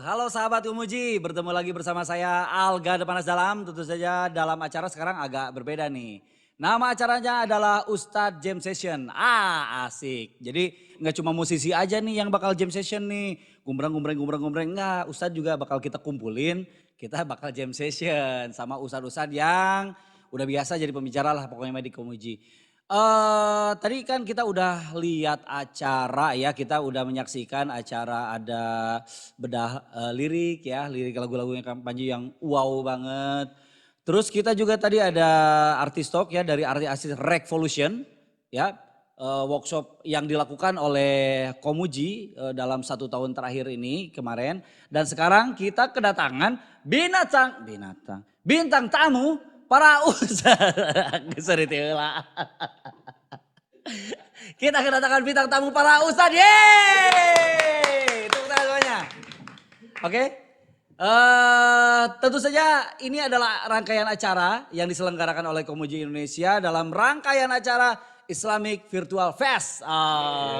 Halo sahabat Umuji, bertemu lagi bersama saya Alga Depanas Dalam. Tentu saja dalam acara sekarang agak berbeda nih. Nama acaranya adalah Ustadz Jam Session. Asik. Jadi nggak cuma musisi aja nih yang bakal jam session nih. Gumbreng. Enggak, Ustadz juga bakal kita kumpulin. Kita bakal jam session sama ustadz-ustadz yang udah biasa jadi pembicara lah pokoknya di Umuji. Tadi kan kita udah lihat acara ya, kita udah menyaksikan acara ada bedah lirik ya, lirik lagu-lagu yang kampanye yang wow banget. Terus kita juga tadi ada artis talk ya dari artis Revolution ya, workshop yang dilakukan oleh Komuji dalam 1 tahun terakhir ini kemarin. Dan sekarang kita kedatangan bintang tamu para ustadz. Kita kedatangan bintang tamu para ustadz. Yeay! Tepuk tangan semuanya. Oke. Tentu saja ini adalah rangkaian acara yang diselenggarakan oleh Komuji Indonesia dalam rangkaian acara Islamic Virtual Fest.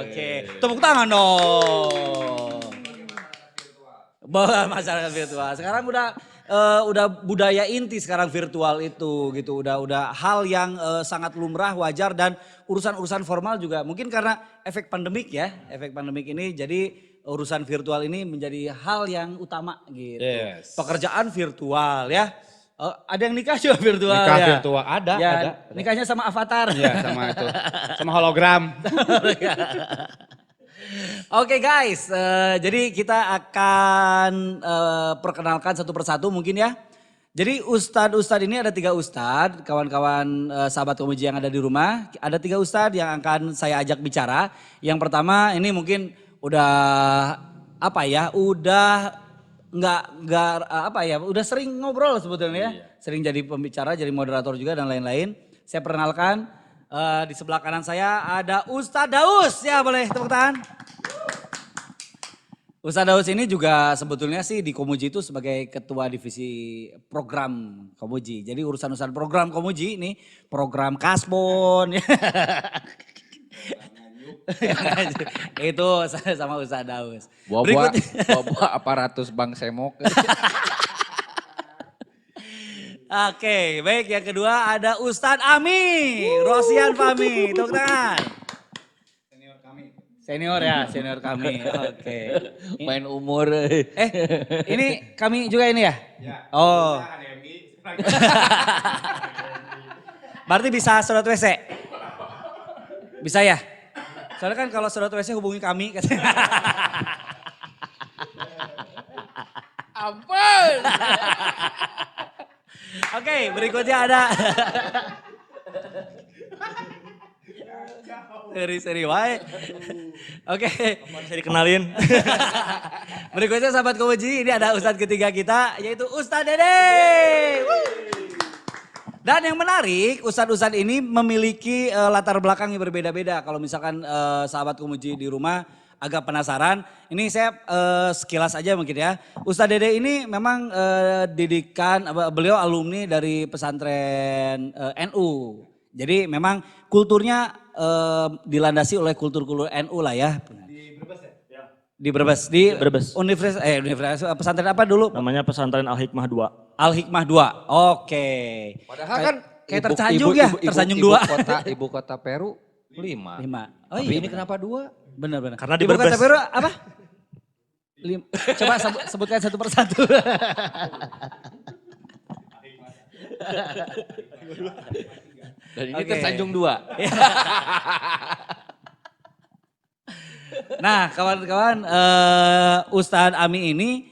Oke. Tepuk tangan dong. Masyarakat virtual. Sekarang udah budaya inti sekarang virtual itu gitu. Udah hal yang sangat lumrah, wajar, dan urusan-urusan formal juga mungkin karena efek pandemik ya. Efek pandemik ini jadi urusan virtual ini menjadi hal yang utama gitu. Yes. Pekerjaan virtual ya. Ada yang nikah juga virtual nikah ya? Virtual ada. Nikahnya sama avatar. Iya sama itu. Sama hologram. Oke guys, jadi kita akan perkenalkan satu persatu mungkin ya. Jadi ustadz ini ada 3 ustadz, kawan-kawan sahabat Komuji yang ada di rumah. Ada 3 ustadz yang akan saya ajak bicara. Yang pertama ini mungkin udah udah sering ngobrol sebetulnya ya. Sering jadi pembicara, jadi moderator juga dan lain-lain. Saya perkenalkan. Di sebelah kanan saya ada Ustadz Daus, ya boleh tepuk tangan. Ustadz Daus ini juga sebetulnya sih di Komuji itu sebagai ketua divisi program Komuji. Jadi urusan-urusan program Komuji ini program Kasbon. Itu sama Ustadz Daus. Bawa aparatus Bank Semok. Oke, baik, yang kedua ada Ustadz Ami, Rosian Fahmi, tepuk tangan. Senior kami. Oke. Main umur. Ini kami juga ini ya? Ya. Oh. Berarti bisa sedot WC? Bisa ya? Soalnya kan kalau sedot WC hubungi kami. Ampun. Oke, berikutnya ada. Seri wae. Oke. Bisa dikenalin. Berikutnya sahabat Komuji, ini ada ustadz ketiga kita yaitu Ustadz Dede. Dan yang menarik, ustadz-ustadz ini memiliki latar belakang yang berbeda-beda. Kalau misalkan sahabat Komuji di rumah agak penasaran, ini saya sekilas aja mungkin ya. Ustadz Dede ini memang beliau alumni dari pesantren NU. Jadi memang kulturnya dilandasi oleh kultur-kultur NU lah ya. Di Brebes ya? Di Brebes. Di Brebes. Universitas pesantren apa dulu? Namanya pesantren Al-Hikmah 2. Al-Hikmah 2. Oke. Padahal kan kayak tersanjung ya, tersanjung 2. Ibu kota Peru 5. 5. Oh Tapi iya. ini kenapa 2? Benar. Karena di Ibu kota Brebes. Peru apa? Coba sebutkan satu persatu. Dan ini Oke. tersanjung 2. Nah, kawan-kawan, Ustadz Ami ini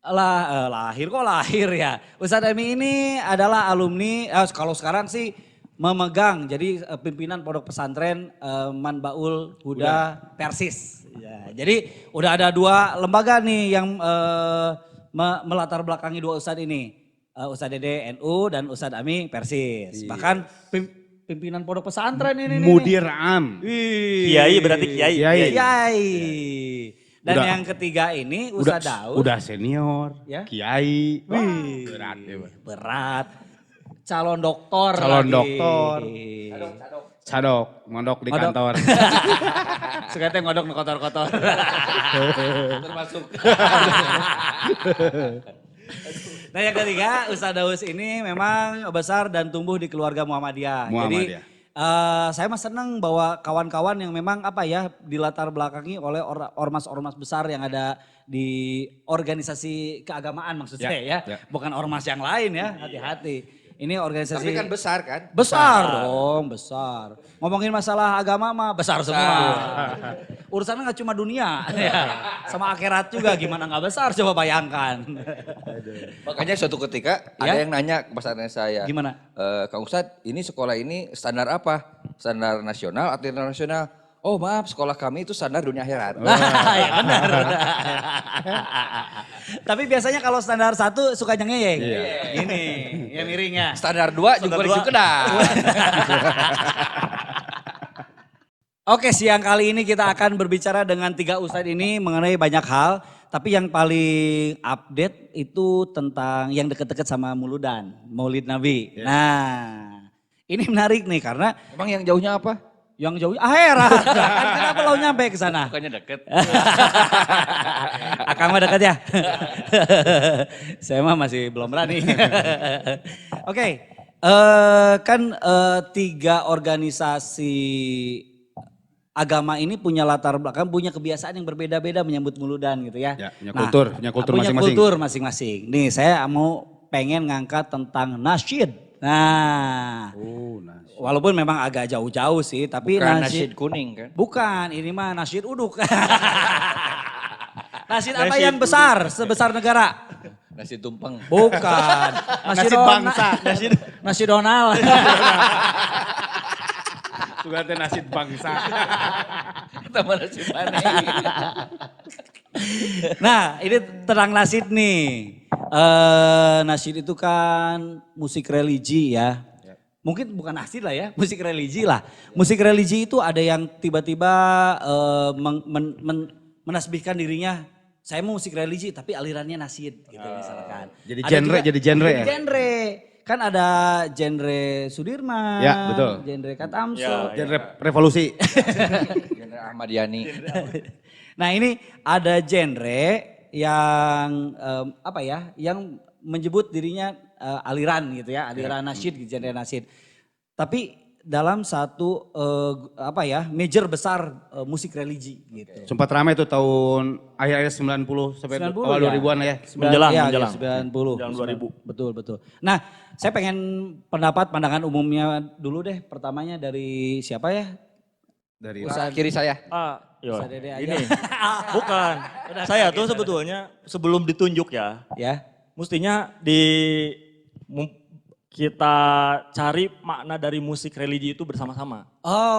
lahir kok lahir ya. Ustadz Ami ini adalah alumni, kalau sekarang sih memegang jadi pimpinan pondok pesantren Manbaul Huda Persis. Ya, jadi udah ada 2 lembaga nih yang melatar belakangi 2 Ustadz ini. Ustadz Dede NU dan Ustadz Ami Persis. Bahkan pimpinan pondok pesantren ini nih. Mudir Am. Wih. Kiai berarti kiai. Kiai. Kiai. Dan Udah. yang ketiga ini Udah, Ustadz Daud. udah senior, Ya. kiai. Wih. Berat ya, Bang. Berat. Calon doktor Calon lagi. doktor. Cadok, mondok di Mondok. kantor. Suka teh ngodok nu kotor-kotor. Termasuk. Nah yang ketiga Ustadz Daus ini memang besar dan tumbuh di keluarga Muhammadiyah. Muhammadiyah. Jadi saya mah senang bahwa kawan-kawan yang memang apa ya dilatar belakangi oleh ormas-ormas besar yang ada di organisasi keagamaan maksud Ya, saya ya. ya. Bukan ormas yang lain ya, hati-hati. Ini organisasi Tapi kan besar kan? besar dong, besar. Ngomongin masalah agama mah besar semua. Urusannya nggak cuma dunia, ya. Sama akhirat juga gimana nggak besar coba bayangkan. Makanya suatu ketika Ya? ada yang nanya ke pesantren saya. Gimana? Kang Ustadz ini sekolah ini standar apa? Standar nasional atau internasional? Oh maaf sekolah kami itu standar dunia akhirat. Ya benar. Tapi biasanya kalau standar 1 suka ngeyeng. Iya. Ini, ya miringnya. Standar 2 juga dua. kedah. Oke, siang kali ini kita akan berbicara dengan 3 ustadz ini mengenai banyak hal. Tapi yang paling update itu tentang yang deket-deket sama Muludan, Maulid Nabi. Nah, ini menarik nih karena Emang yang jauhnya apa? yang jauh akhirat. Kan kenapa lo nyampe ke sana? Bukannya deket. Akang mah dekat ya. Saya mah masih belum berani. Oke, kan 3 organisasi agama ini punya latar belakang, punya kebiasaan yang berbeda-beda menyambut Muludan gitu ya. Ya, punya kultur punya masing-masing. kultur masing-masing. Nih saya mau pengen ngangkat tentang nasyid. Nah, Oh, nah. walaupun memang agak jauh-jauh sih, tapi Bukan nasyid kuning kan? Bukan, ini mah nasyid uduk. Nasyid apa Nasyid yang besar, sebesar negara? Nasi tumpeng. Bukan. Nasyid bangsa. Nasyid Donald. Juga teh nasid bangsa. Tambah nasi mana? Nah, ini terang nasyid nih. Nasyid itu kan musik religi ya. Mungkin bukan nasyid lah ya, musik religi lah. Musik religi itu ada yang tiba-tiba menasbihkan dirinya, saya mau musik religi tapi alirannya nasyid gitu misalkan. Jadi Ada genre, juga- jadi genre jadi ya? genre. Kan ada genre Sudirman, Ya, betul. genre Katamso. Ya, Genre revolusi. Genre Ahmad Yani. Nah ini ada genre yang apa ya, yang menyebut dirinya aliran gitu ya, aliran nasyid, genre nasyid. Tapi dalam satu apa ya, major besar musik religi gitu. Sempat ramai tuh tahun akhir-akhir 90 sampai 90 awal ya. 2000-an lah ya. Menjelang, Iya, menjelang. 90. Menjelang 2000. Betul, betul. Nah, saya pengen pandangan umumnya dulu deh. Pertamanya dari siapa ya? Dari Kiri saya. Yo, Ustaz Dede aja. ini bukan. Saya tuh sebetulnya sebelum ditunjuk ya, Ya. mestinya kita cari makna dari musik religi itu bersama-sama.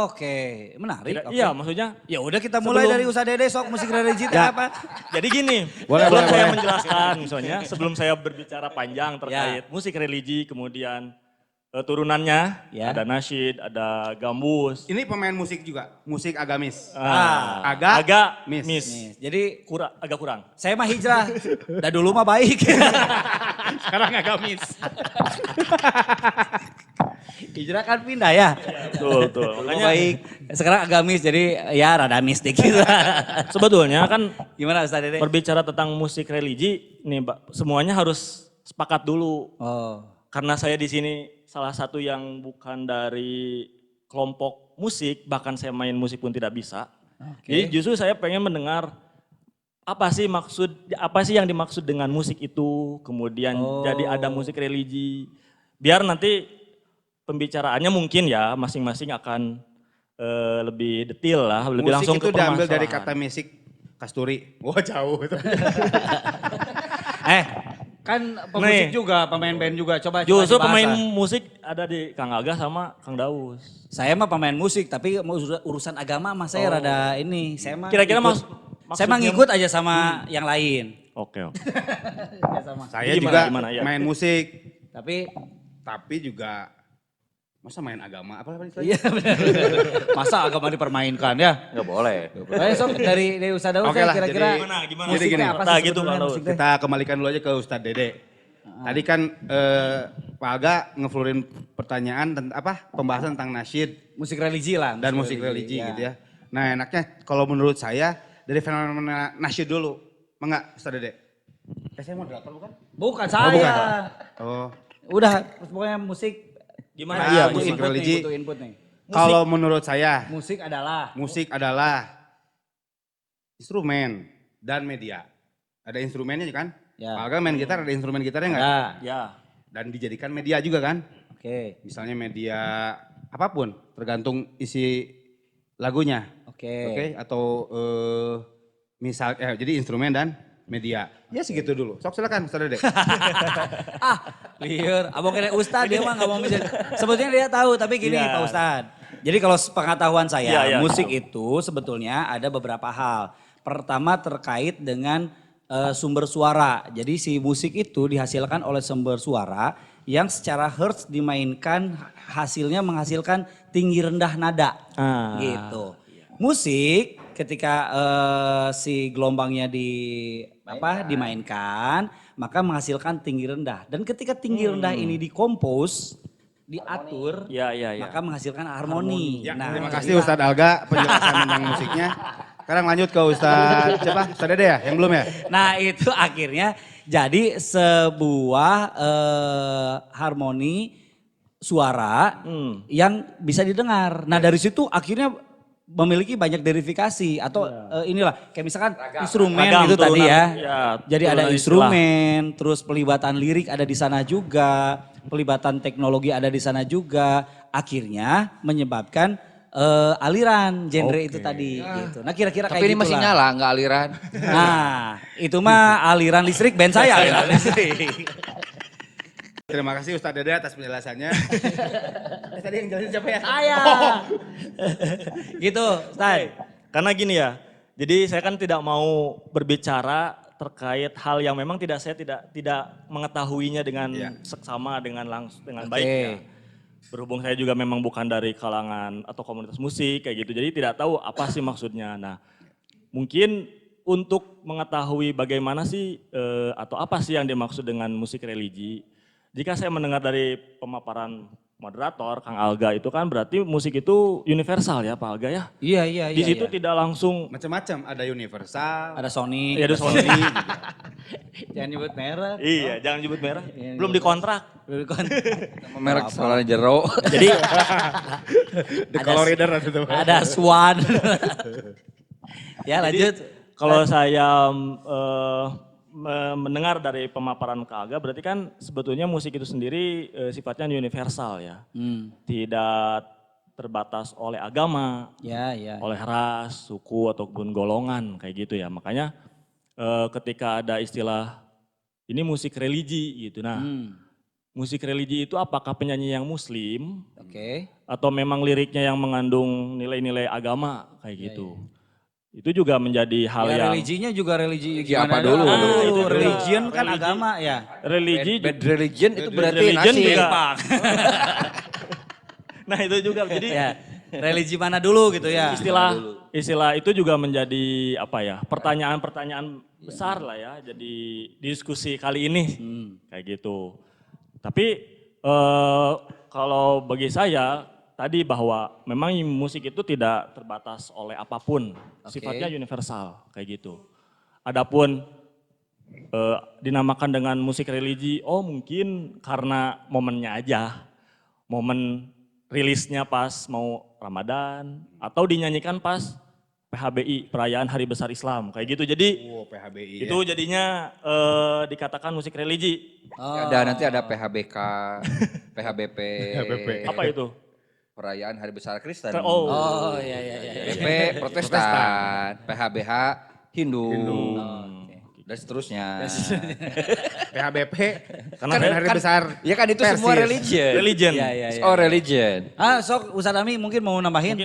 Oke, menarik. oke. Iya, maksudnya Ya udah kita mulai Sebelum- dari Ustaz Dede sok musik religi itu apa? jadi gini, Boleh, sebelum boleh, saya boleh. menjelaskan misalnya, sebelum saya berbicara panjang terkait musik religi, kemudian turunannya, Ya. ada nasyid, ada gambus. Ini pemain musik juga, musik agamis. Agak Agak miss. Nih, jadi Agak kurang. saya mah hijrah. Dah dulu mah baik. Sekarang agamis. Hijrah kan pindah ya. Betul, betul. Dulu Makanya mah baik. Sekarang agamis jadi ya rada mistik gitu. sebetulnya kan Gimana Ustaz Dede? berbicara tentang musik religi, nih Mbak, semuanya harus sepakat dulu. Oh. Karena saya di sini salah satu yang bukan dari kelompok musik, bahkan saya main musik pun tidak bisa. Oke. Jadi justru saya pengen mendengar apa sih yang dimaksud dengan musik itu, kemudian Oh. jadi ada musik religi. biar nanti pembicaraannya mungkin ya masing-masing akan lebih detail lah, lebih Musik langsung itu ke diambil permasalahan. dari kata musik kasturi. Wah jauh itu. Kan pemusik Nih. juga, pemain band juga. Coba Justru dibahas pemain lah. musik ada di Kang Aga sama Kang Daus. Saya mah pemain musik, tapi mau urusan agama mah saya rada ini. Saya mah Kira-kira ikut- saya mah maksudnya- ngikut aja sama yang lain. Oke, oke. Ya sama. Saya Gimana, juga gimana, ya? main musik, Tapi juga masa main agama apa istilahnya? iya benar. Masa agama dipermainkan ya? Nggak boleh. Ayo sok dari Ustadz Daud Oke saya lah, kira-kira jadi- Gimana? Jadi gini. musiknya apa Nah, sih gitu, sebetulnya Kang Daud. musik teh? Kita kembalikan dulu aja ke Ustadz Dede. Tadi kan Pak Aga ngeflurin pertanyaan tentang apa? Pembahasan tentang nasyid Musik religi lah. dan musik religi ya. gitu ya. Nah enaknya kalau menurut saya dari fenomena nasyid dulu. Enggak Ustadz Dede? Saya moderator bukan? Bukan saya. bukan. Oh. Udah, pokoknya musik Gimana? Nah, Iya, butuh musik input religi. nih, butuh input nih. Kalau menurut saya Musik adalah instrumen dan media. Ada instrumennya kan? Ya. Pak Aga main gitar ada instrumen gitarnya enggak? ada. Ya. Dan dijadikan media juga kan? Oke. Misalnya media apapun, tergantung isi lagunya. Oke. Oke, atau jadi instrumen dan media. Ya segitu dulu. Sok silakan Ustaz Dede. Liur, abang kira Ustadz dia mah gak mau bisa. Sebetulnya dia tahu, tapi gini Iya. Pak Ustadz. Jadi kalau pengetahuan saya, Iya, iya, musik tahu. itu sebetulnya ada beberapa hal. Pertama terkait dengan sumber suara. Jadi si musik itu dihasilkan oleh sumber suara yang secara hertz dimainkan hasilnya menghasilkan tinggi rendah nada. Ah, Gitu. Musik ketika si gelombangnya dimainkan, maka menghasilkan tinggi rendah. Dan ketika tinggi rendah ini dikompos, diatur, Ya, ya, ya. maka menghasilkan harmoni. Ya, Nah, terima kasih Ustadz Alga penjelasan tentang musiknya. Sekarang lanjut ke Ustadz siapa? Ustadz Dede ya? Yang belum ya? Nah itu akhirnya jadi sebuah harmoni suara yang bisa didengar. Nah dari situ akhirnya memiliki banyak verifikasi atau inilah kayak misalkan instrumen Ragam, gitu tadi turunan, ya. ya, Jadi ada turunan instrumen, terus pelibatan lirik ada di sana juga, pelibatan teknologi ada di sana juga. Akhirnya menyebabkan aliran genre itu tadi gitu. Nah kira-kira kayak Tapi ini masih gitulah. nyala, nggak aliran. Nah, itu mah aliran listrik band saya aliran listrik. Terima kasih Ustadz Dede atas penjelasannya. Tadi yang jelasin siapa ya? Saya. Gitu, Stai. Karena gini ya, jadi saya kan tidak mau berbicara terkait hal yang memang saya tidak mengetahuinya dengan seksama dengan baik ya. Berhubung saya juga memang bukan dari kalangan atau komunitas musik kayak gitu, jadi tidak tahu apa sih maksudnya. Nah, mungkin untuk mengetahui bagaimana sih atau apa sih yang dimaksud dengan musik religi, jika saya mendengar dari pemaparan moderator Kang Alga itu kan berarti musik itu universal ya Pak Alga ya. Iya. Di situ tidak langsung Macam-macam, ada universal, Ada Sony. ya ada Sony. Jangan nyebut merek. Iya, jangan nyebut merah. Belum dikontrak. Sama merek salah jero. Jadi The Color Reader atau apa? Ada Swan. Ya lanjut. kalau saya mendengar dari pemaparan Kak Aga, berarti kan sebetulnya musik itu sendiri sifatnya universal ya. Tidak terbatas oleh agama, Ya. oleh ras, suku ataupun golongan kayak gitu ya. Makanya ketika ada istilah ini musik religi gitu. Nah, musik religi itu apakah penyanyi yang muslim Oke. atau memang liriknya yang mengandung nilai-nilai agama kayak gitu. Itu juga menjadi hal Ya yang religinya juga religi Ya, apa gimana dulu? dah? Ah, itu Religion juga. kan Religi. agama ya. religi. Bad religion itu berarti religion nasyid. juga. Pak. Nah itu juga jadi Ya. Religi mana dulu gitu ya. istilah itu juga menjadi apa ya pertanyaan-pertanyaan besar lah ya. Jadi diskusi kali ini kayak gitu. Tapi kalau bagi saya tadi bahwa memang musik itu tidak terbatas oleh apapun, sifatnya universal kayak gitu. Adapun dinamakan dengan musik religi, oh mungkin karena momennya aja, momen rilisnya pas mau Ramadan atau dinyanyikan pas PHBI, Perayaan Hari Besar Islam, kayak gitu. Jadi PHBI itu jadinya dikatakan musik religi. Nanti ada PHBK, PHBP. Apa itu? Perayaan Hari Besar Kristen. Oh iya. PP Protestan, PHBH Hindu. Dan seterusnya. PHBP Karena hari besar. Ya kan itu semua Persis. religion. Iya. Oh religion. Sok Ustadz Ami mungkin mau nambahin.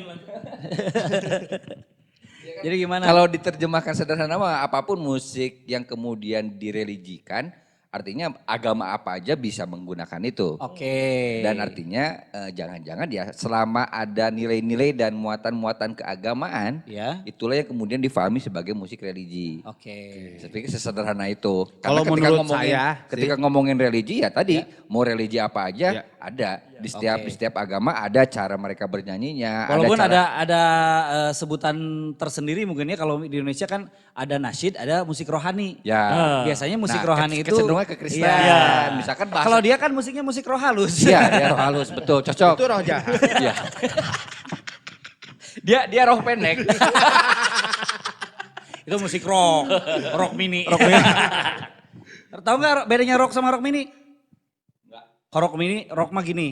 Jadi gimana? Kalau diterjemahkan sederhana mah apapun musik yang kemudian direligikan, artinya agama apa aja bisa menggunakan itu. Oke. Dan artinya jangan-jangan ya selama ada nilai-nilai dan muatan-muatan keagamaan, Ya. itulah yang kemudian difahami sebagai musik religi. Oke. Saya pikir sesederhana itu. Kalau menurut saya ketika ngomongin religi ya tadi mau religi apa aja ada di setiap agama ada cara mereka bernyanyinya. Walaupun cara, ada sebutan tersendiri mungkin ya kalau di Indonesia kan ada nasyid, ada musik rohani. ya. Biasanya musik Nah, rohani itu kecenderungan ke Kristen. Iya. Misalkan bahasa. Kalau dia kan musiknya musik roh halus. Iya, dia roh halus, betul, cocok. itu roh jahat. Iya. dia roh pendek. Itu musik rock, rock mini. Tahu nggak bedanya rock sama rock mini? Enggak. Rock mini, rock mah gini.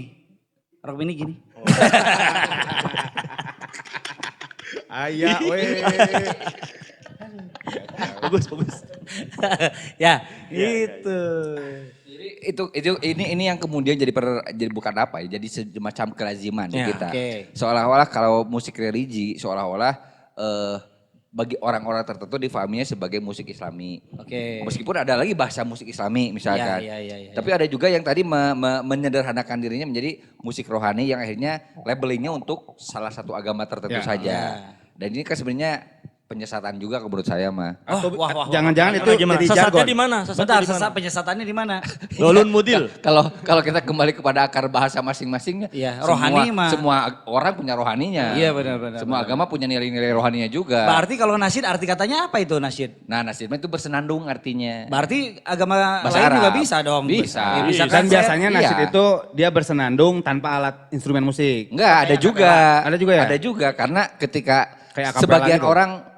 Rock mini gini. Ayah, weh. Bagus. Ya, gitu. Jadi ini yang kemudian jadi bukan apa ya, jadi semacam kelaziman di Ya, kita. oke. Seolah-olah kalau musik religi seolah-olah bagi orang-orang tertentu difahaminya sebagai musik Islami. Oke. Meskipun ada lagi bahasa musik Islami misalkan. Ya. Tapi ada juga yang tadi menyederhanakan dirinya menjadi musik rohani yang akhirnya labelingnya untuk salah satu agama tertentu Ya. saja. Ya. Dan ini kan sebenarnya penyesatan juga menurut saya mah. Wah. Jangan-jangan itu Gimana? jadi Sesatnya jargon. di mana? Bentar, sesat penyesatannya di mana? Lolun mudil. Kalau kita kembali kepada akar bahasa masing-masingnya, Iya, rohani mah. semua orang punya rohaninya. Iya, benar. Semua agama punya nilai-nilai rohaninya juga. Berarti kalau nasyid arti katanya apa itu nasyid? Nah, nasyid itu bersenandung artinya. Berarti agama Bahasa lain juga Arab. bisa dong. Bisa. Ya, Dan misalkan saya- biasanya nasyid iya. itu dia bersenandung tanpa alat instrumen musik. Enggak, ada juga. Ada juga ya? Ada juga karena ketika Kayak akapela gitu.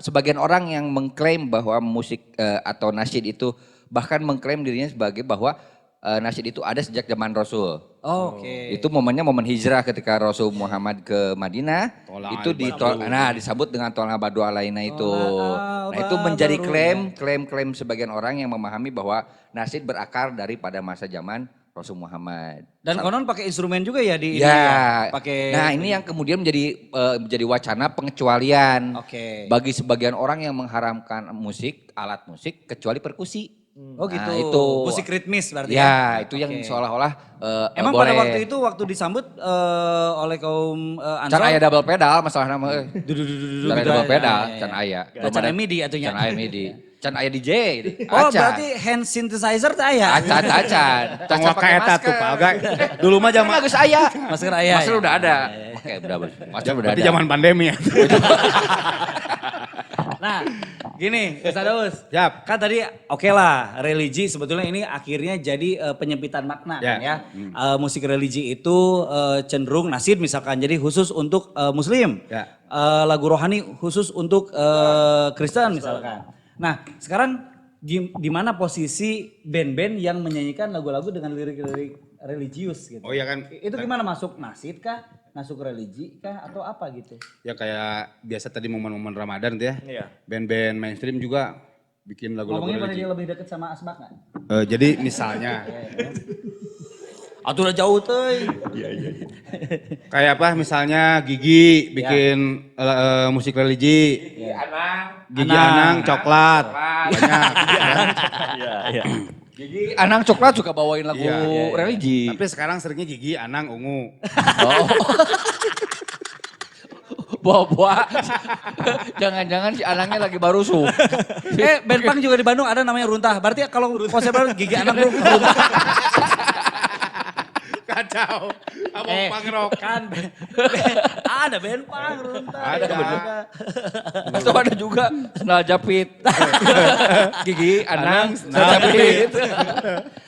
sebagian orang yang mengklaim bahwa musik atau nasyid itu bahkan mengklaim dirinya sebagai bahwa nasyid itu ada sejak zaman Rasul. Oh, Oke. Itu momennya momen hijrah ketika Rasul Muhammad ke Madinah. Tolak Itu disambut dengan tolak badu alaina itu. Tolak Nah itu al-badru, menjadi ya. klaim sebagian orang yang memahami bahwa nasyid berakar daripada masa zaman Rasul Muhammad. Dan konon pakai instrumen juga ya di ini Ya, Pakai. nah ini yang kemudian menjadi wacana pengecualian Oke. bagi sebagian orang yang mengharamkan alat musik kecuali perkusi. Oh gitu. Nah, itu. Musik ritmis berarti Ya, itu yang Oke. seolah-olah Emang boleh. pada waktu itu waktu disambut oleh kaum Can Ansor. aya double pedal masalah nama. Dudu-dudu-dudu Can aya gitu. double pedal, Ya. can aya. Can aya MIDI atunya. Can aya MIDI. Can aya DJ. Oh berarti hand synthesizer teh aya. Acan. Tangwa kaeta tuh Pak Aga. Dulu mah zaman Bagus aya. Masker aya. Masker ya? udah ada. Oke, masker udah berarti ada. zaman pandemi ya. Nah, gini, Ustaz Daus. Siap. Kan tadi oke lah, religi sebetulnya ini akhirnya jadi penyempitan makna Ya. kan ya. Musik religi itu cenderung nasyid misalkan jadi khusus untuk muslim. Ya. Lagu rohani khusus untuk Kristen misalkan. Nah, sekarang di mana posisi band-band yang menyanyikan lagu-lagu dengan lirik-lirik religius gitu. Oh iya kan. Itu gimana masuk nasyid kah? Masuk religi kah atau apa gitu? Ya kayak biasa tadi momen-momen Ramadan tuh ya. Iya. Band-band mainstream juga bikin lagu-lagu Ngomongnya pada religi. dia lebih deket sama Asbak nggak? Jadi misalnya Atuh udah jauh tuh. kayak apa misalnya Gigi bikin musik religi. Gigi Anang coklat. Banyak. Iya. Jadi Anang coklat suka bawain lagu Iya. religi. Tapi sekarang seringnya Gigi Anang ungu. Oh. Bawa-bawa. Jangan-jangan si Anangnya lagi baru su. Band punk juga di Bandung ada namanya Runtah. Berarti kalau konsep baru gigi anak bro, Runtah. Kacau. Apa punk rock? Kan ada band punk Runtah. Ada. Atau ada juga sendal japit. Gigi, Anang, sendal sendal japit.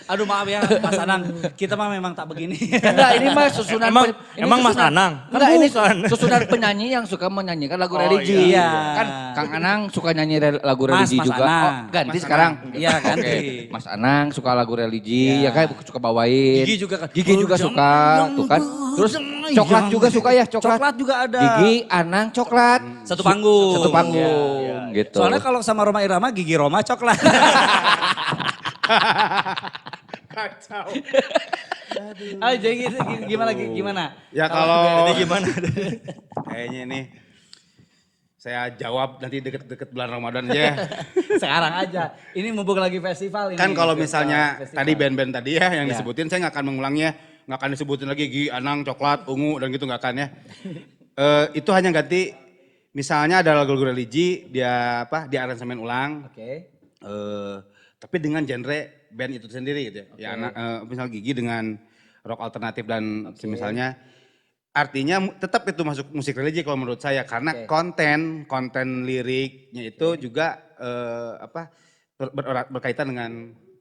Aduh maaf ya Mas Anang, kita mah memang tak begini. Enggak, ini mah susunan Emang Mas Anang? Kan Enggak, ini bukan. susunan penyanyi yang suka menyanyikan lagu Oh, religi. iya. Kan Kang Anang suka nyanyi lagu Mas religi juga. Anang. Oh, ganti Mas sekarang. Anang. Iya, ganti. Oke. Mas Anang suka lagu religi, Iya. ya kan suka bawain. Gigi juga kan. Gigi juga suka, tuh kan. Terus coklat juga suka ya, coklat. Coklat juga ada. Gigi, Anang, coklat. Satu panggung. Satu panggung, gitu. Soalnya kalau sama Roma Irama, Gigi Roma coklat. Kacau. Ayo jadi gitu, gimana? Ya kalau Jadi gimana? kayaknya ini saya jawab nanti deket-deket bulan Ramadan aja ya. Sekarang aja. Ini mumpung lagi festival ini. Kan kalau misalnya Festival. tadi band-band tadi ya yang Ya. disebutin, saya nggak akan mengulangnya. Nggak akan disebutin lagi Gi, Anang, Coklat, Ungu, dan gitu nggak akan ya. Itu hanya ganti, misalnya ada lagu-lagu religi, dia di aransemen ulang. Oke. Tapi dengan genre band itu sendiri gitu ya. Ya misal Gigi dengan rock alternatif dan misalnya artinya tetap itu masuk musik religi kalau menurut saya karena konten liriknya itu juga berkaitan dengan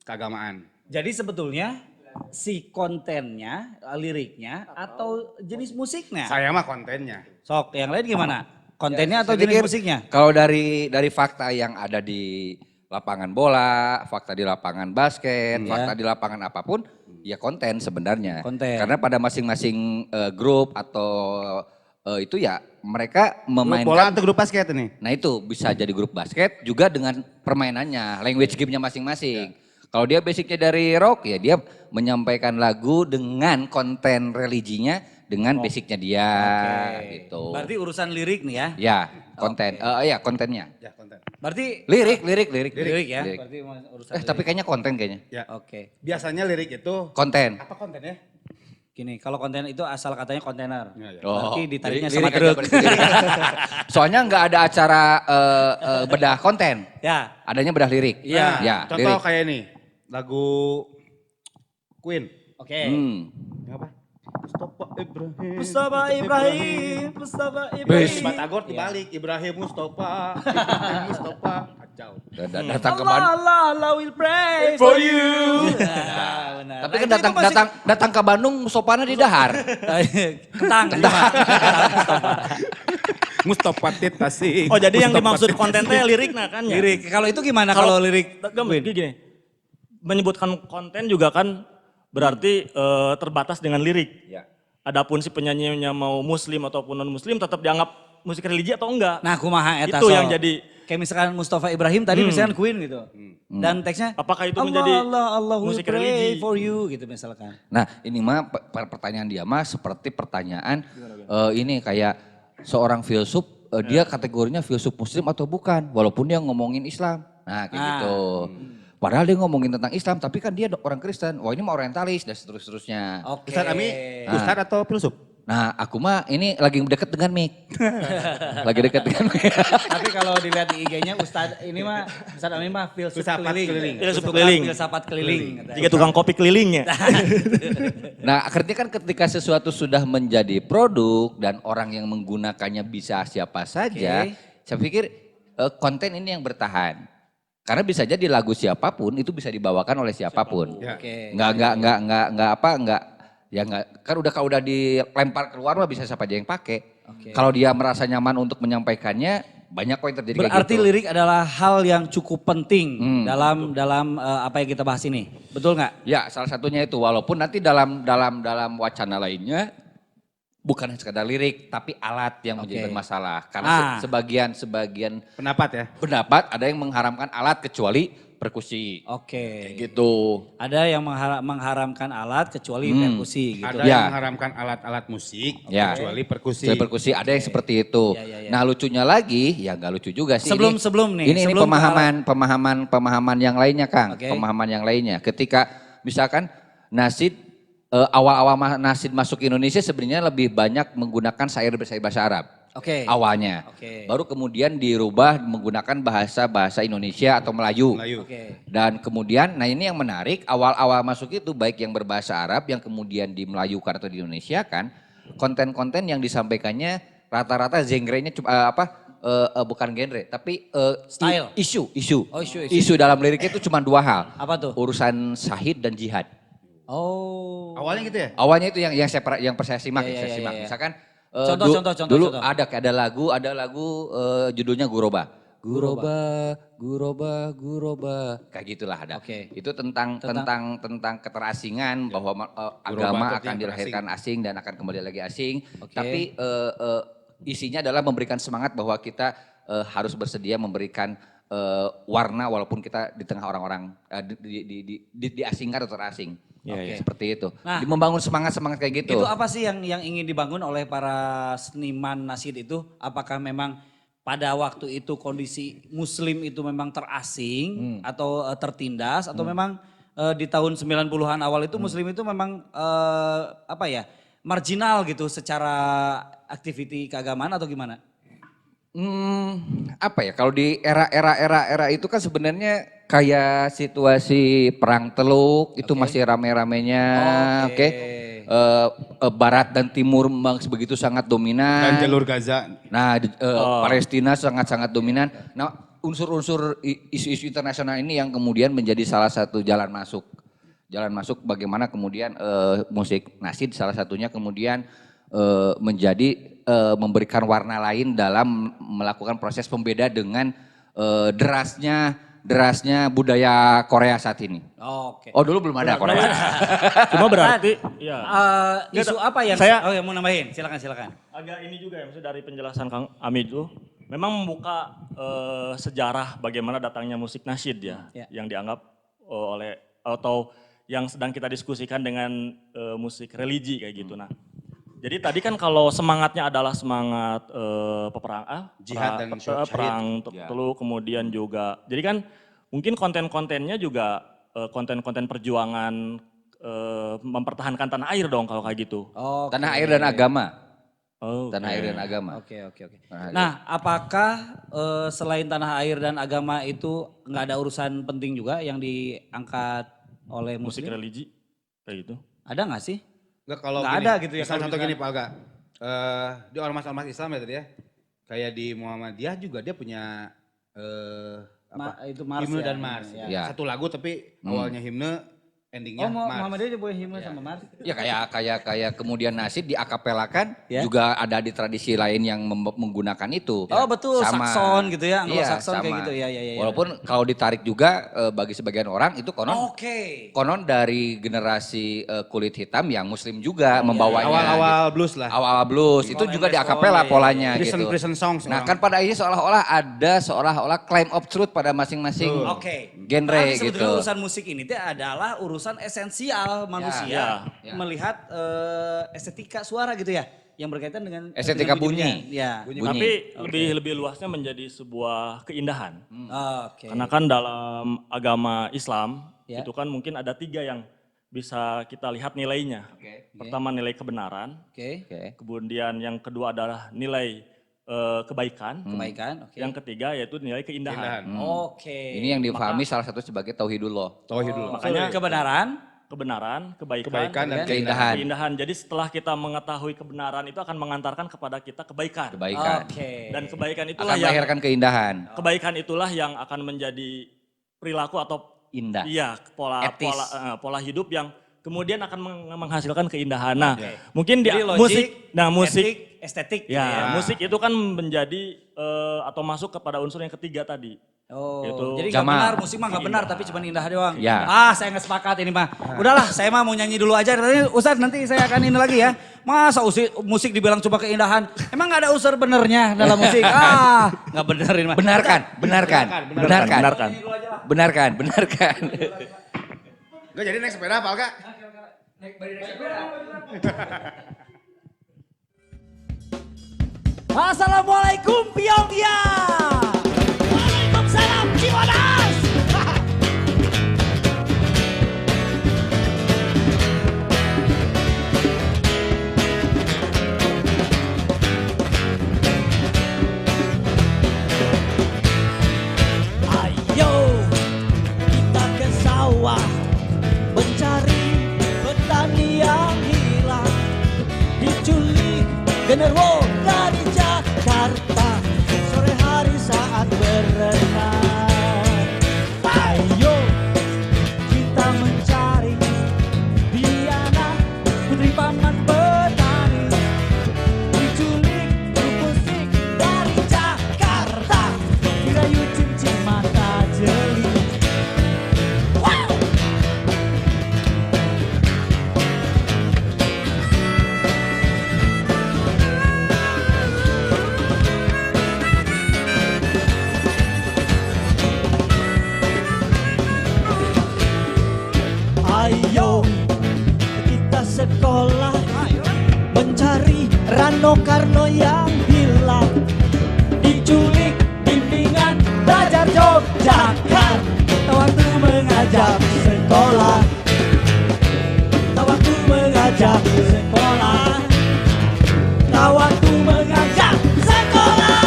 keagamaan. Jadi sebetulnya si kontennya, liriknya atau jenis musiknya? Saya mah kontennya. Sok, yang lain gimana? Kontennya atau Saya jenis pikir musiknya? Kalau dari fakta yang ada di lapangan bola, fakta di lapangan basket, fakta di lapangan apapun, ya konten sebenarnya. Konten. Karena pada masing-masing grup atau itu ya mereka Grup bola memainkan. atau grup basket ini? Nah itu bisa jadi grup basket juga dengan permainannya, language game-nya masing-masing. Kalau dia basicnya dari rock ya dia menyampaikan lagu dengan konten religinya dengan basicnya dia gitu. Berarti urusan lirik nih ya? Ya konten, ya kontennya. Ya konten. Berarti Lirik. lirik ya? Berarti urusan Tapi kayaknya konten kayaknya. Ya. Oke. Biasanya lirik itu Konten. apa kontennya? Gini, kalau konten itu asal katanya kontainer. Ya, ya. Berarti ditariknya lirik sama aja truk. berarti lirik. Soalnya nggak ada acara bedah konten. Ya, Adanya bedah lirik. Iya. Ya, Contoh lirik. kayak ini, lagu Queen. oke. Yang apa? Mustafa Ibrahim. Mustafa Ibrahim, Mustafa Wes. Ibrahim. Batagor dibalik, Ibrahim Mustafa, Ibrahim Mustafa, kacau. Datang ke Bandung. Allah, Allah will pray For you. Nah, benar. Tapi kan Nah, itu masih- datang ke Bandung sopannya di dahar. Kentang. Mustafa Tit Tasik. Oh jadi yang Mustafa dimaksud Tit. kontennya lirik nah kan ya? Lirik. Kalau itu gimana kalau lirik? Gini, menyebutkan konten juga kan berarti terbatas dengan lirik. Ya. Adapun si penyanyinya mau muslim ataupun non muslim tetap dianggap musik religi atau enggak. Nah, kumaha eta Itu so. yang jadi Kayak misalkan Mustafa Ibrahim tadi misalkan Queen gitu. Dan teksnya Apakah itu Allah, menjadi Allah will musik pray religi? for you gitu misalkan. Nah ini mah pertanyaan dia mah seperti pertanyaan ini kayak seorang filsuf dia kategorinya filsuf muslim atau bukan walaupun dia ngomongin Islam. Nah kayak gitu. Padahal dia ngomongin tentang Islam tapi kan dia orang Kristen. Wah ini mah orientalis dan seterusnya. Oke. Ustadz Ami, Ustadz atau filsuf? Nah aku mah ini lagi deket dengan Mik. Lagi deket dengan Mik. Tapi kalau dilihat di IG-nya Ustadz ini mah Ustadz Amin mah filsuf Filsafat keliling. keliling. Filsuf keliling. Filsafat keliling. jika tukang kopi kelilingnya. Nah akhirnya kan ketika sesuatu sudah menjadi produk dan orang yang menggunakannya bisa siapa saja. Saya pikir konten ini yang bertahan. Karena bisa jadi lagu siapapun itu bisa dibawakan oleh siapapun. Ya. Oke. Enggak kan udah dilempar keluar mah bisa siapa aja yang pakai. Oke. Kalau dia merasa nyaman untuk menyampaikannya banyak kok yang terjadi kayak Berarti gitu. lirik adalah hal yang cukup penting dalam apa yang kita bahas ini. Betul nggak? Ya salah satunya itu walaupun nanti dalam wacana lainnya bukan sekedar lirik tapi alat yang menjadi bermasalah. Karena sebagian Pendapat ya? pendapat ada yang mengharamkan alat kecuali perkusi. Oke. Gitu. Ada yang mengharamkan alat kecuali perkusi gitu. Ada Ya. yang mengharamkan alat-alat musik, Ya. kecuali perkusi. Kecuali perkusi ada yang seperti itu. Ya. Nah lucunya lagi, ya nggak lucu juga sih. Sebelum nih, Ini sebelum pemahaman yang lainnya Kang. Oke. Pemahaman yang lainnya. Ketika misalkan nasid awal-awal nasid masuk Indonesia sebenarnya lebih banyak menggunakan syair bahasa Arab. Oke. Awalnya. Oke. Baru kemudian dirubah menggunakan bahasa Indonesia atau Melayu. Melayu. Oke. Dan kemudian, nah ini yang menarik, awal-awal masuk itu baik yang berbahasa Arab yang kemudian di Melayukan atau di Indonesia kan, konten-konten yang disampaikannya rata-rata genrenya bukan genre, tapi Style. isu. Oh, isu. Isu dalam liriknya itu cuma 2 hal. Apa tuh? Urusan syahid dan jihad. Oh. Awalnya gitu ya? Awalnya itu yang saya simak, Iya, iya, iya. Misalkan Contoh. dulu Contoh. ada lagu judulnya Guroba. Kayak gitulah ada. Oke. Itu tentang keterasingan bahwa agama berarti akan yang dilahirkan asing dan akan kembali lagi asing. Oke. Tapi isinya adalah memberikan semangat bahwa kita harus bersedia memberikan warna walaupun kita di tengah orang-orang diasingkan atau terasing. Oke. Seperti itu. Nah, Membangun semangat kayak gitu. Itu apa sih yang ingin dibangun oleh para seniman nasyid itu? Apakah memang pada waktu itu kondisi muslim itu memang terasing atau tertindas atau memang di tahun 90-an awal itu muslim itu memang marginal gitu secara aktiviti keagamaan atau gimana? Kalau di era itu kan sebenarnya kayak situasi perang Teluk itu masih rame-ramenya, oke. Barat dan Timur memang begitu sangat dominan. Dan jalur Gaza. Nah, Palestina sangat dominan. Nah, unsur-unsur isu-isu internasional ini yang kemudian menjadi salah satu jalan masuk. Jalan masuk bagaimana kemudian musik nasyid salah satunya kemudian menjadi memberikan warna lain dalam melakukan proses pembeda dengan derasnya budaya Korea saat ini. Oke. Oh dulu belum ada Korea. Cuma berarti ya. Isu apa yang saya mau nambahin? Silakan. agak ini juga ya, maksudnya dari penjelasan Kang Ami itu memang membuka sejarah bagaimana datangnya musik nasyid ya, yang dianggap oleh atau yang sedang kita diskusikan dengan musik religi kayak gitu. Nah, jadi tadi kan kalau semangatnya adalah semangat Jihad dan perang Teluk, kemudian juga, jadi kan mungkin konten-kontennya juga konten-konten perjuangan mempertahankan tanah air dong kalau kayak gitu. Oke. Tanah air dan agama. Tanah Air dan agama. Oke. Nah, apakah selain tanah air dan agama itu nggak ada urusan penting juga yang diangkat oleh musik muslim? religi kayak gitu? Ada nggak sih? Enggak kalau Nggak gini, ada gitu ya, misal kalau contoh bisa. gini Pak Aga. Di ormas-ormas Islam ya tadi ya. Kayak di Muhammadiyah juga dia punya Itu Mars himne ya. dan Mars. Ya. Satu lagu tapi awalnya himne, endingnya Mars. Muhammadiyah juga punya himne sama Mars. Ya kayak kemudian nasyid diakapelakan Ya. juga ada di tradisi lain yang menggunakan itu. Oh betul, Saxon gitu ya, Anglo-Saxon kayak sama. gitu ya. Walaupun kalau ditarik juga bagi sebagian orang itu Oke. konon dari generasi kulit hitam yang muslim juga membawanya. Awal-awal blues lah. Awal blues itu juga diakapela polanya gitu. Prison songs. Nah orang. kan pada ini seolah-olah claim of truth pada masing-masing Oke. genre Tapi sebetulnya gitu. urusan musik ini teh adalah urusan esensial manusia ya. melihat estetika suara gitu ya, yang berkaitan dengan Estetika bunyi-bunyian. bunyi. Ya. Bunyi. Tapi lebih luasnya menjadi sebuah keindahan. Oke. Karena kan dalam agama Islam Ya. itu kan mungkin ada 3 yang bisa kita lihat nilainya. Pertama nilai kebenaran, Oke. kemudian yang kedua adalah nilai kebaikan, Kebaikan. Oke. yang ketiga yaitu nilai keindahan. Oke. Ini yang difahami salah satu sebagai tauhidullah. Tauhid dulu. Makanya kebenaran. kebaikan dan Keindahan. keindahan. Jadi setelah kita mengetahui kebenaran itu akan mengantarkan kepada kita kebaikan. Kebaikan. Oke. Dan kebaikan itulah Akan melahirkan keindahan. kebaikan itulah yang akan menjadi perilaku atau Indah. iya Etis. pola hidup yang kemudian akan menghasilkan keindahan. Nah, mungkin di Jadi logik, musik etik, estetik gitu ya, ya. musik itu kan menjadi atau masuk kepada unsur yang ketiga tadi. Oh, Itu jadi nggak Jamal. benar, musik mah nggak benar, tapi cuma indah doang. Ya. Saya nggak sepakat ini mah. Udahlah, saya mah mau nyanyi dulu aja. Ustadz nanti saya akan ini lagi ya. Masa musik dibilang cuma keindahan? Emang nggak ada unsur benernya dalam musik? Nggak benerin mah. Benarkan. Enggak jadi naik sepeda Pak Aga? Assalamualaikum Pyongyang. Waalaikumsalam Cibodas. Ayo kita ke sawah mencari petani yang hilang, diculik genderuwo dari Jakarta sore sekolah mencari Rano Karno yang hilang. Diculik bimbingan belajar Yogyakarta. Waktu mengajar sekolah, waktu mengajar sekolah, waktu mengajar sekolah.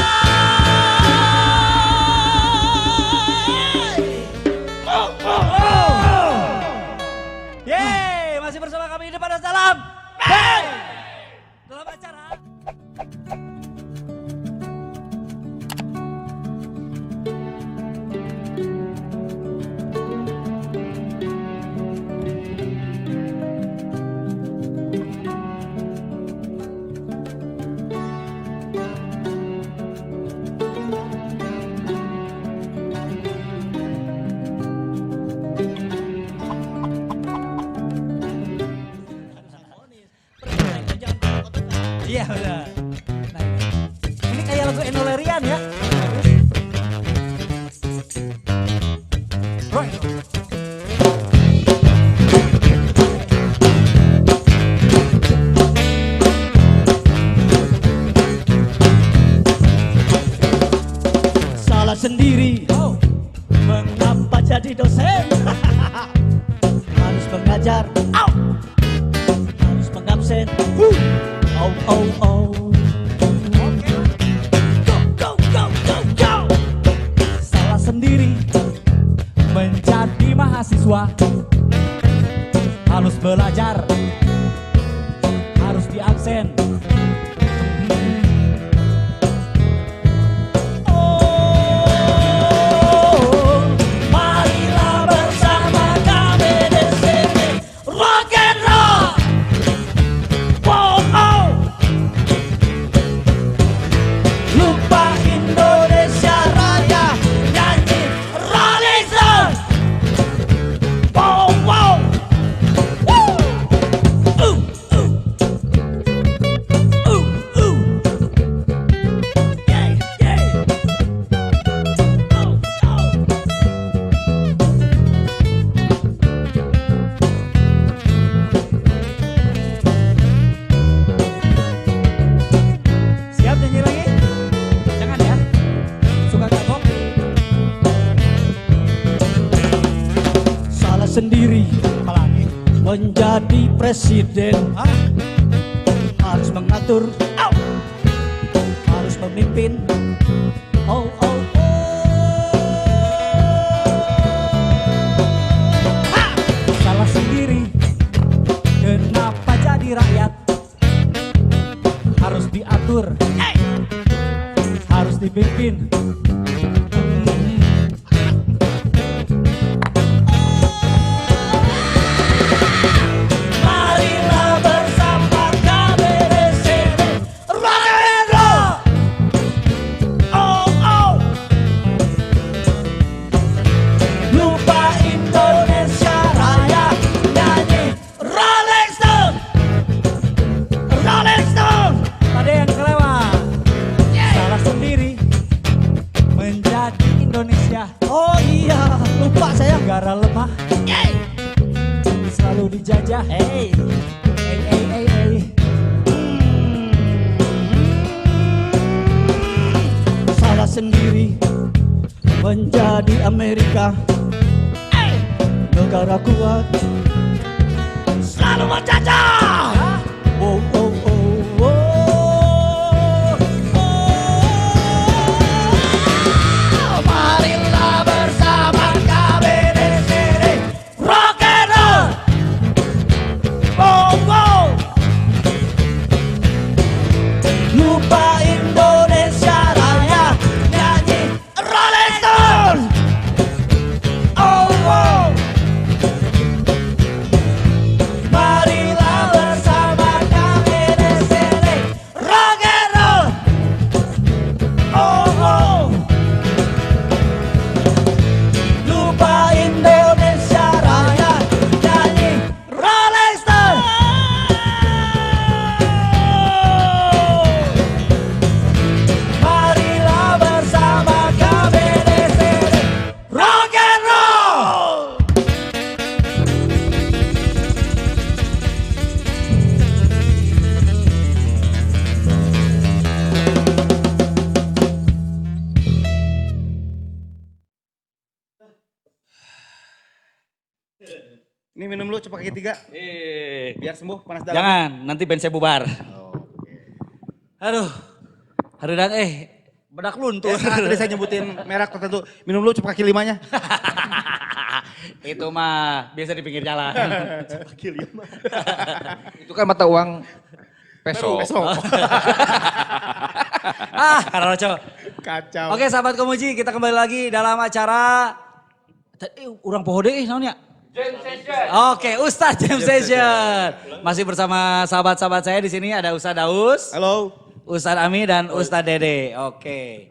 Yeay, masih bersama kami di Panas Dalam. Hey! Dalam acara. Iya benar. Nah, ini kayak lagu Enno Lerian ya. Roy. Salah sendiri, mengapa jadi dosen? Harus mengajar, harus mengabsen. Oh oh oh. Go go go go go. Salah sendiri menjadi mahasiswa. Harus belajar, harus di absen. Marilah bersama kami di sini, rock and roll. Oh oh. Lupa Indonesia Raya, nyanyi Rolling Stone. Oh wow. Woo. Yeah yeah. Oh oh. Siap nyanyi lagi? Jangan ya. Suka kagok. Salah sendiri Apalagi? menjadi presiden. Harus mengatur, harus memimpin. Oh oh Salah sendiri. Kenapa jadi rakyat? Harus diatur, harus dipimpin. marilah bersama kami di sini, rock and roll. Oh oh. Lupa Indonesia Raya, nyanyi Rolling Stone. Rolling Stone. Ada yang kelewat. Salah sendiri menjadi Indonesia Oh iya, lupa saya. negara lemah, selalu dijajah. Hey. Hey. Salah sendiri menjadi Amerika, negara kuat selalu menjajah. Oh oh oh oh. Marilah bersama kami di sini, rock and roll. Oh oh. Lupa Indonesia Raya, nyanyi Rolling Stone. Oh oh. Marilah Ini minum dulu coba kaki 3. Biar sembuh panas dalam. Jangan, nanti band saya bubar. Aduh, Harudan bedak luntur. Tadi saya nyebutin merek tertentu. Minum dulu coba kaki 5-nya. Itu mah biasa di pinggir jalan. Itu kan mata uang peso. Karoco. Kacau. Oke sahabat Komuji, kita kembali lagi dalam acara urang poho deui naon ya? Jam Session. Oke, Ustadz Jam Session. Masih bersama sahabat-sahabat saya di sini ada Ustadz Daus, Halo. Ustadz Ami dan Ustadz Dede. Oke.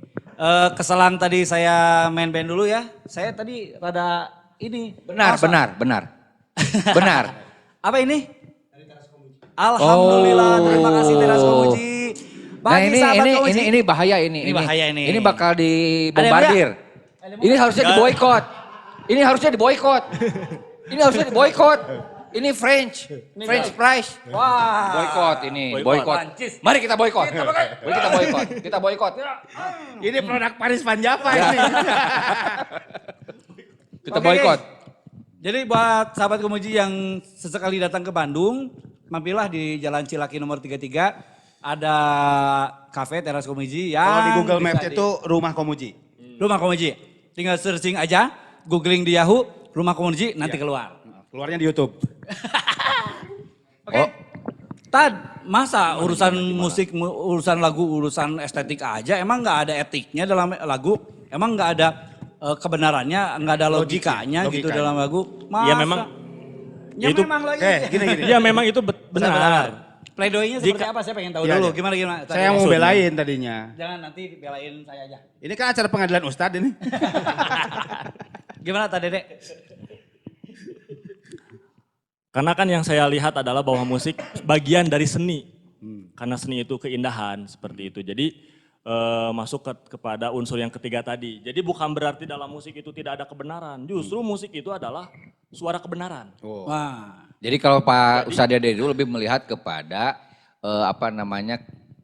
Keselang tadi saya main band dulu ya. Saya tadi rada ini. Benar. Apa ini? Alhamdulillah, terima kasih Teras Komuji. Nah Bagi sahabat Komuji. ini bahaya ini. Ini bahaya ini. Ini bakal dibombardir. Ini harusnya diboykot. Ini harusnya diboykot. Ini French price. Wah. Boykot ini, boykot. Mari kita boykot. Kita boykot. Ini produk Paris Van Java ini. Kita Oke, boykot. Jadi buat sahabat Komuji yang sesekali datang ke Bandung, mampirlah di Jalan Cilaki nomor 33. Ada kafe Teras Komuji yang Kalau di Google bisa Maps itu Rumah Komuji. Rumah Komuji. Tinggal searching aja, googling di Yahoo, Rumah Komuji nanti keluar. Keluarnya di YouTube. Oke. Tad, masa urusan musik, urusan lagu, urusan estetik aja, emang nggak ada etiknya dalam lagu? Emang nggak ada kebenarannya, nggak ada logikanya gitu dalam lagu? Masa? Ya memang. Ya itu- memang lagi. Gini. Ya memang itu benar. Pleidoinya seperti apa? Saya pengen tahu Iya, dulu. iya. Gimana? Saya mau belain tadinya. Jangan nanti belain saya aja. Ini kan acara pengadilan Ustadz ini. Gimana Teh Dede? Karena kan yang saya lihat adalah bahwa musik bagian dari seni. Karena seni itu keindahan seperti itu. Jadi masuk kepada unsur yang ketiga tadi. Jadi bukan berarti dalam musik itu tidak ada kebenaran. Justru musik itu adalah suara kebenaran. Wah. Jadi kalau Pak Ustadz Dede itu lebih melihat kepada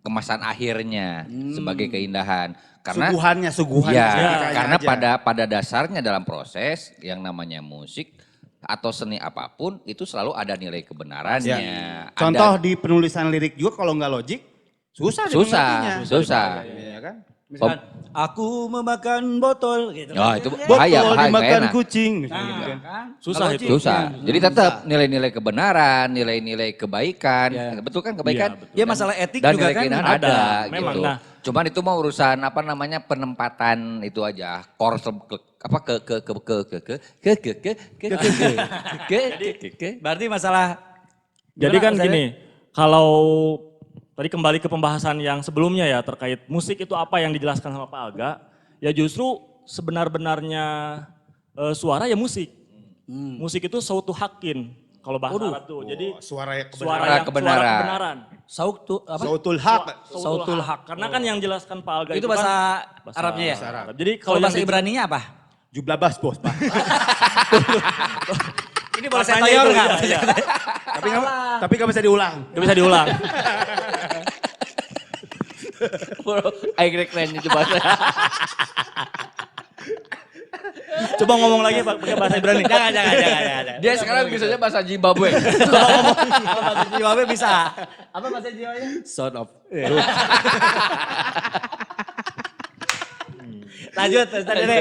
kemasan akhirnya sebagai keindahan. Karena Suguhannya. ya, estetikanya karena aja. pada dasarnya dalam proses yang namanya musik atau seni apapun itu selalu ada nilai kebenarannya. Ada- Contoh di penulisan lirik juga kalau nggak logik, susah. susah. Iya kan? Misalkan, aku memakan botol gitu. Oh, itu Botol bahaya, dimakan enak. kucing. Nah, Gitu kan. kan? Susah Nggak itu. logik. Susah. Jadi tetap nilai-nilai kebenaran, nilai-nilai kebaikan. Ya. Betul kan kebaikan? Iya, betul. Ya masalah etik Dan juga nilai kan keindahan ada. ada. Memang, gitu. nah. Cuman itu mah urusan penempatan itu aja. Berarti masalah. Jadi Gimana, kan Mas Dede? gini, kalau tadi kembali ke pembahasan yang sebelumnya ya terkait musik itu apa yang dijelaskan sama Pak Alga, ya justru sebenar-benarnya suara ya musik. Musik itu sautu hakin kalau bahasa Arab tuh. Jadi Suara Suara kebenaran. Suara kebenaran. Sauk tuh apa? Sautul haq. Sautul haq. Karena kan yang jelaskan Pak Alga Itu kan bahasa Arabnya ya? bahasa Arab. Jadi Kalau kalau bahasa yang Ibraninya apa? Jublabas bos Pak. Ini boleh saya Makanya toyor itu, nggak? iya, Tapi nggak bisa diulang. Gak bisa diulang. Ayo keren coba. Coba ngomong lagi Pak pakai bahasa Ibrani. Jangan. Dia sekarang bisanya bahasa Zimbabwe. Kalau bahasa Zimbabwe bisa. Apa bahasa Zimbabwe? Son of. Lanjut, Ustaz Dede.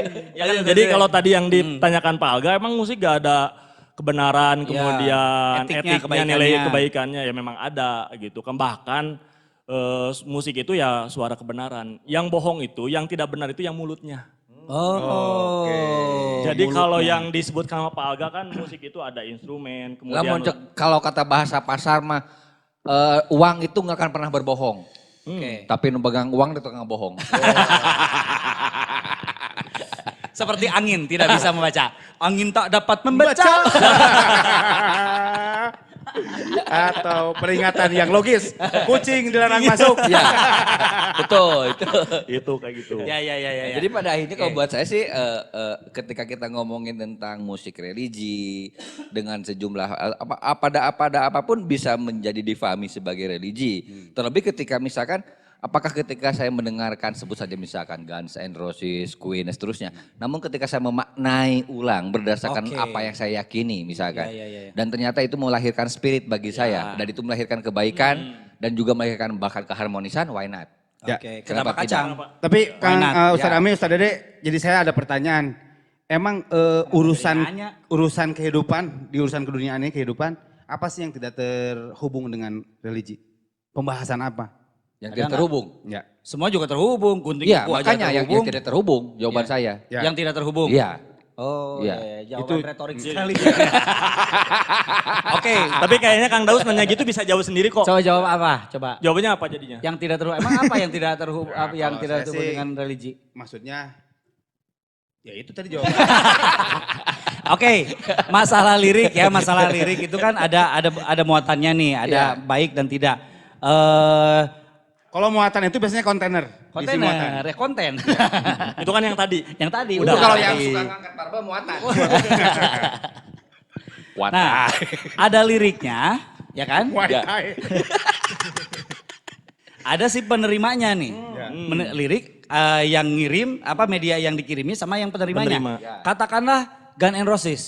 Jadi kalau tadi yang ditanyakan Pak Alga, emang musik gak ada kebenaran, Ya, kemudian etiknya, etiknya, nilai kebaikannya ya memang ada gitu kan. Bahkan musik itu ya suara kebenaran. Yang bohong itu, yang tidak benar itu yang mulutnya. Oh. Jadi kalau yang disebutkan sama Pak Alga kan musik itu ada instrumen, Lah kemudian kalau kata bahasa pasar mah uang itu nggak akan pernah berbohong. Tapi nu pegang uang itu nggak bohong. Seperti angin tidak bisa membaca. Angin tak dapat membaca. Atau peringatan yang logis. Kucing dilarang masuk. Ya, betul itu. itu kayak gitu. Ya. Jadi pada akhirnya kalau buat saya sih ketika kita ngomongin tentang musik religi dengan sejumlah apapun bisa menjadi difahami sebagai religi. Terlebih ketika misalkan apakah ketika saya mendengarkan sebut saja misalkan Guns N' Roses, Queen dan seterusnya, namun ketika saya memaknai ulang berdasarkan Oke. apa yang saya yakini misalkan, Ya. dan ternyata itu melahirkan spirit bagi saya, dan itu melahirkan kebaikan dan juga melahirkan bahkan keharmonisan, why not? Ya. Oke, Kenapa kenapa kacang? Tapi Kang not? Ustadz Ya. Ami, Ustadz Dede, jadi saya ada pertanyaan. Emang nanya? urusan kehidupan, di urusan keduniaan ini kehidupan, apa sih yang tidak terhubung dengan religi? Pembahasan apa? Yang Ada tidak nggak? terhubung. Ya. Semua juga terhubung, gunting Iya, kuku aja makanya yang terhubung. tidak terhubung jawaban Iya. saya. Ya. Yang tidak terhubung. Iya. Oh Iya. iya, jawaban retorik sekali. Oke, tapi kayaknya Kang Daus nanya gitu bisa jawab sendiri kok. Coba jawab apa? Coba. Jawabannya apa jadinya? Yang tidak terhubung. Emang apa yang tidak terhubung? Ya, yang kalau tidak saya terhubung sih- dengan religi? Maksudnya, ya itu tadi jawabannya. Oke, masalah lirik ya, masalah lirik itu kan ada muatannya nih, ada Iya. baik dan tidak. Kalau muatan itu biasanya kontainer. Isi muatan. Kontainer, ya konten. Itu kan yang tadi. Yang tadi Itu udah. kalau yang tadi. suka ngangkat barbel muatan. Nah, ada liriknya, ya kan? Muay Ya. Thai. Ada si penerimanya nih. Ya. Lirik yang ngirim, apa media yang dikirimi sama yang penerimanya. Penerima. Ya. Katakanlah Guns N' Roses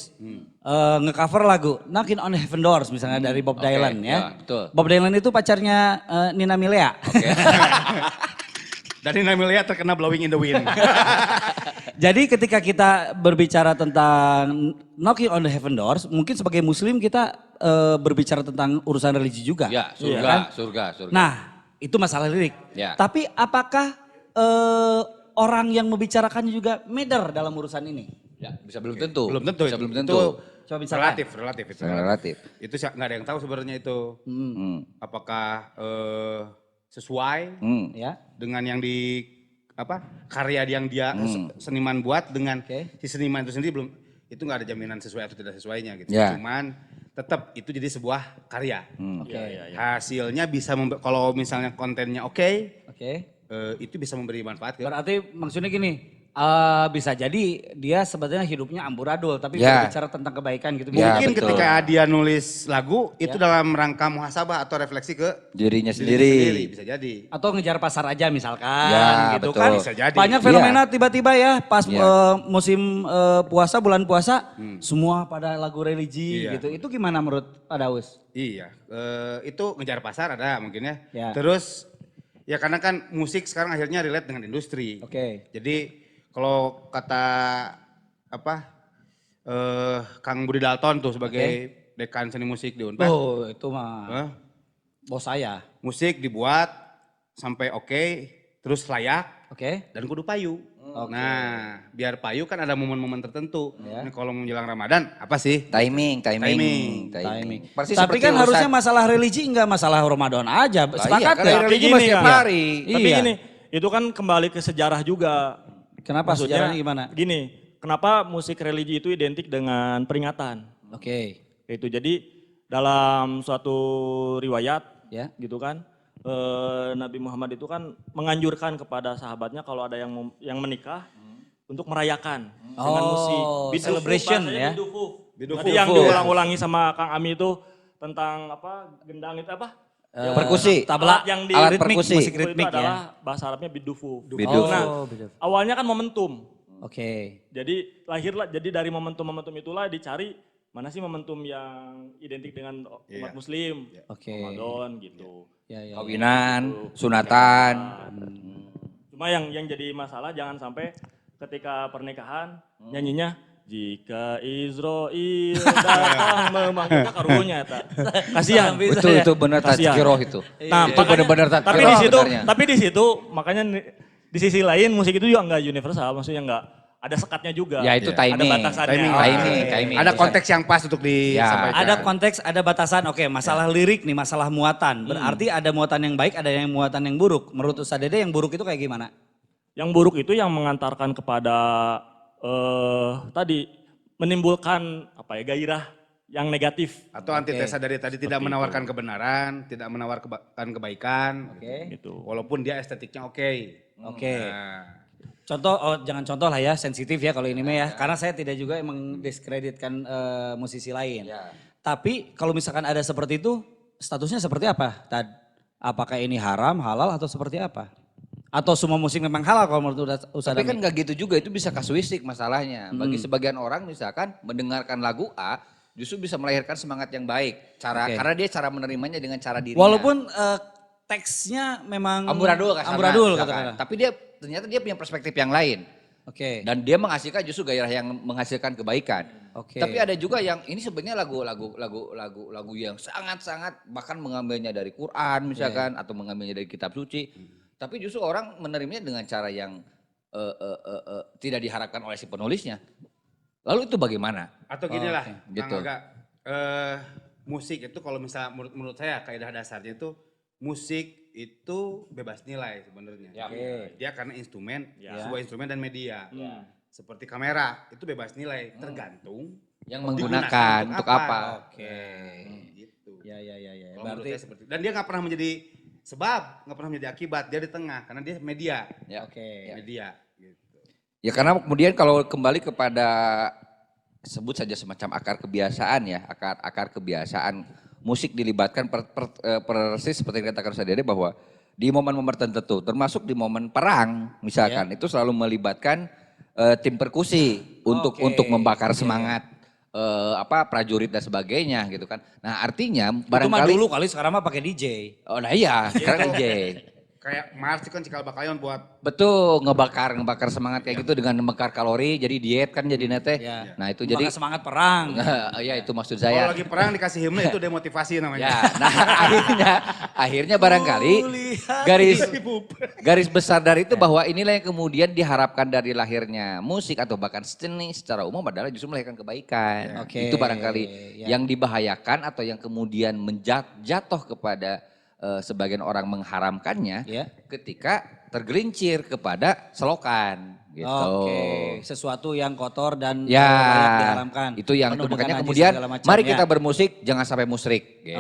ngecover lagu Knockin' on Heaven Doors misalnya dari Bob Oke, Dylan ya. ya, betul. Bob Dylan itu pacarnya Nina Milea. Dari Namilia terkena blowing in the wind. Jadi ketika kita berbicara tentang Knocking on the Heaven Doors, mungkin sebagai muslim kita berbicara tentang urusan religi juga. Ya, Iya kan? surga. Nah, itu masalah lirik. Ya. Tapi apakah orang yang membicarakannya juga medar dalam urusan ini? Ya, bisa belum tentu. Belum tentu. Bisa belum tentu. Itu Coba misalkan. relatif itu. Relatif. Itu nggak ada yang tahu sebenarnya itu. Hmm. Apakah sesuai Ya. dengan yang di karya yang dia seniman buat dengan Oke. si seniman itu sendiri belum, itu nggak ada jaminan sesuai atau tidak sesuainya gitu. Ya. Cuman tetap itu jadi sebuah karya. Oke. Hasilnya bisa kalau misalnya kontennya oke, Oke. itu bisa memberi manfaat ke Berarti maksudnya gini, bisa jadi dia sebetulnya hidupnya amburadul tapi Ya. berbicara tentang kebaikan gitu. Ya, mungkin betul. ketika dia nulis lagu itu Ya. dalam rangka muhasabah atau refleksi ke Dirinya dirinya sendiri. bisa jadi. Atau ngejar pasar aja misalkan Ya, gitu betul. kan. Bisa jadi. Banyak fenomena tiba-tiba ya pas Iya. musim puasa, bulan puasa semua pada lagu religi Iya. gitu. Itu gimana menurut Pak Daus? Iya, itu ngejar pasar ada mungkin ya. Ya. Terus ya karena kan musik sekarang akhirnya relate dengan industri. Oke. Jadi kalau kata Kang Budi Dalton tuh sebagai dekan seni musik di Unpad, Oh itu mah eh, bos saya. musik dibuat sampai oke, terus layak Oke. dan kudu payu. Oke. Nah, biar payu kan ada momen-momen tertentu. Ya. Ini kalau menjelang Ramadan apa sih? Timing. Timing. Persis Tapi seperti kan harusnya urusan- masalah religi enggak masalah Ramadan aja. Lah Sepakat iya, ya? kan religi Tapi mah gini, setiap Kang. hari. Tapi Iya. gini, itu kan kembali ke sejarah juga. Kenapa sejarahnya gimana? Gini, kenapa musik religi itu identik dengan peringatan? Oke. Itu jadi dalam suatu riwayat Ya. gitu kan, Nabi Muhammad itu kan menganjurkan kepada sahabatnya kalau ada yang menikah untuk merayakan dengan musik. Bidufuf, Celebration, bahasanya ya. bidufuf. Bidufuf. Tadi yang Bidufuf. diulang-ulangi sama Kang Ami itu tentang gendang itu apa? Perkusi. Tabla Alat yang di alat ritmik, perkusi. musik itu ritmik ya. adalah bahasa Arabnya bidufuf. Bidufuf. Nah, bidufuf. awalnya kan momentum. Oke. Jadi jadi dari momentum-momentum itulah dicari mana sih momentum yang identik dengan umat Iya. muslim. Oke. Ramadan gitu. Ya, ya. Kawinan, sunatan. Cuma yang jadi masalah jangan sampai ketika pernikahan nyanyinya jika Israel datang memanggilnya karunya eta. Kasihan. Itu benar Kasihan. tazkiroh itu. Nah, Itu makanya- benar-benar tapi tazkiroh di situ sebenarnya. tapi di situ makanya di sisi lain musik itu juga enggak universal, maksudnya enggak ada sekatnya juga. Ya itu Iya. timing. Ada batasannya. Timing. Ada konteks yang pas untuk disampaikan. Ada konteks, ada batasan. Oke, masalah lirik nih, masalah muatan. Berarti ada muatan yang baik, ada yang muatan yang buruk. Menurut Ustaz Dede yang buruk itu kayak gimana? Yang buruk itu yang mengantarkan kepada tadi menimbulkan gairah yang negatif Atau antitesa dari tadi tidak menawarkan kebenaran, tidak menawarkan kebaikan, Oke. gitu. walaupun dia estetiknya oke. Oke. Nah, Contoh, jangan contoh lah ya, sensitif ya kalau ini mah ya. Karena saya tidak juga emang diskreditkan musisi lain. Ya. Tapi kalau misalkan ada seperti itu, statusnya seperti apa? Apakah ini haram, halal atau seperti apa? Atau semua musik memang halal kalau menurut Ustadz Tapi kan Dami? nggak gitu juga, itu bisa kasuistik masalahnya. Bagi sebagian orang misalkan mendengarkan lagu A justru bisa melahirkan semangat yang baik. Oke. Karena dia cara menerimanya dengan cara dirinya. Walaupun teksnya memang amburadul kasarnya, amburadul misalkan. katakanlah. Tapi dia ternyata dia punya perspektif yang lain. Oke. Dan dia menghasilkan justru gairah yang menghasilkan kebaikan. Oke. Tapi ada juga yang ini sebenarnya lagu yang sangat-sangat bahkan mengambilnya dari Quran misalkan atau mengambilnya dari kitab suci. Tapi justru orang menerimanya dengan cara yang tidak diharapkan oleh si penulisnya. Lalu itu bagaimana? Atau gini lah, gitu. Kang Aga, musik itu kalau misalnya menurut saya kaidah dasarnya itu musik itu bebas nilai sebenarnya. Dia karena instrumen, sebuah instrumen dan media. Seperti kamera itu bebas nilai, tergantung Yang menggunakan untuk apa? Oke. Gitu. Ya. Kalau menurut saya seperti dan dia nggak pernah menjadi sebab, nggak pernah menjadi akibat, dia di tengah karena dia media. Ya. Media. Gitu. Ya karena kemudian kalau kembali kepada sebut saja semacam akar kebiasaan ya, akar kebiasaan musik dilibatkan persis seperti yang dikatakan Ustaz Dede bahwa di momen-momen tertentu termasuk di momen perang misalkan itu selalu melibatkan tim perkusi untuk membakar semangat prajurit dan sebagainya gitu kan. Nah, artinya Itu mah barangkali dulu kali sekarang mah pakai DJ. oh nah iya, sekarang DJ. Kayak Mars itu kan cikal bakalan buat Betul, ngebakar semangat kayak gitu dengan membakar kalori, jadi diet kan jadi nete. Ya. Nah itu Bakal jadi, semangat perang. ya itu maksud kalau saya. lagi perang dikasih himne itu demotivasi namanya. Ya, nah akhirnya barangkali garis besar dari itu bahwa inilah yang kemudian diharapkan dari lahirnya musik atau bahkan seni secara umum adalah justru melahirkan kebaikan. Oke, Itu barangkali ya. yang dibahayakan atau yang kemudian jatuh kepada sebagian orang mengharamkannya Ya. ketika tergelincir kepada selokan gitu. Oke, sesuatu yang kotor dan Ya, layak diharamkan. itu yang Penuh itu dengan makanya najis kemudian segala macam, mari ya. kita bermusik jangan sampai musyrik gitu.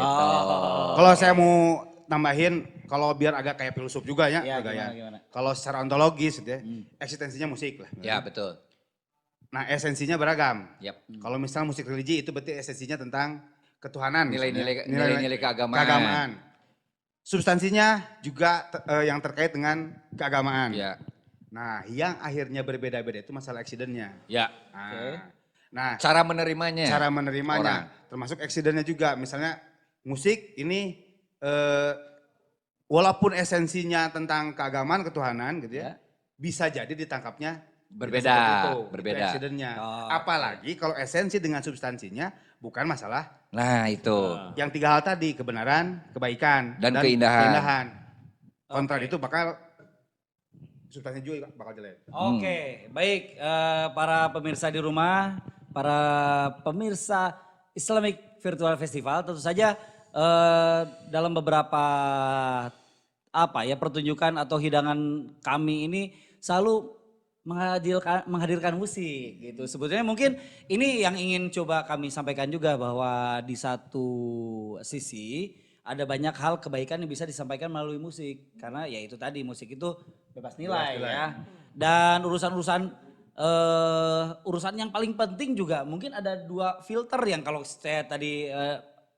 Kalau saya mau tambahin, kalau biar agak kayak filsuf juga ya, Ya, agak gimana? Kalau secara ontologis gitu ya, eksistensinya musik lah. Ya betul. Nah esensinya beragam. Yap. Kalau misalnya musik religi itu berarti esensinya tentang ketuhanan. Nilai-nilai misalnya. nilai-nilai keagamaan. Keagamaan. Substansinya juga yang terkait dengan keagamaan. Ya. Nah yang akhirnya berbeda-beda itu masalah accidentnya. Ya. Nah Cara menerimanya. cara menerimanya, Orang. termasuk accidentnya juga. Misalnya musik ini walaupun esensinya tentang keagamaan, ketuhanan gitu ya, bisa jadi ditangkapnya Berbeda, seperti itu berbeda. accidentnya. Oh, Apalagi kalau esensi dengan substansinya bukan masalah Nah itu. yang tiga hal tadi, kebenaran, kebaikan, Dan keindahan. Kontra itu bakal substansi juga bakal jelek. Oke, baik para pemirsa di rumah, para pemirsa Islamic Virtual Festival, tentu saja dalam beberapa pertunjukan atau hidangan kami ini selalu menghadirkan musik gitu. Sebetulnya mungkin ini yang ingin coba kami sampaikan juga bahwa di satu sisi ada banyak hal kebaikan yang bisa disampaikan melalui musik karena ya itu tadi musik itu bebas nilai ya. Dan urusan yang paling penting juga mungkin ada dua filter yang kalau saya tadi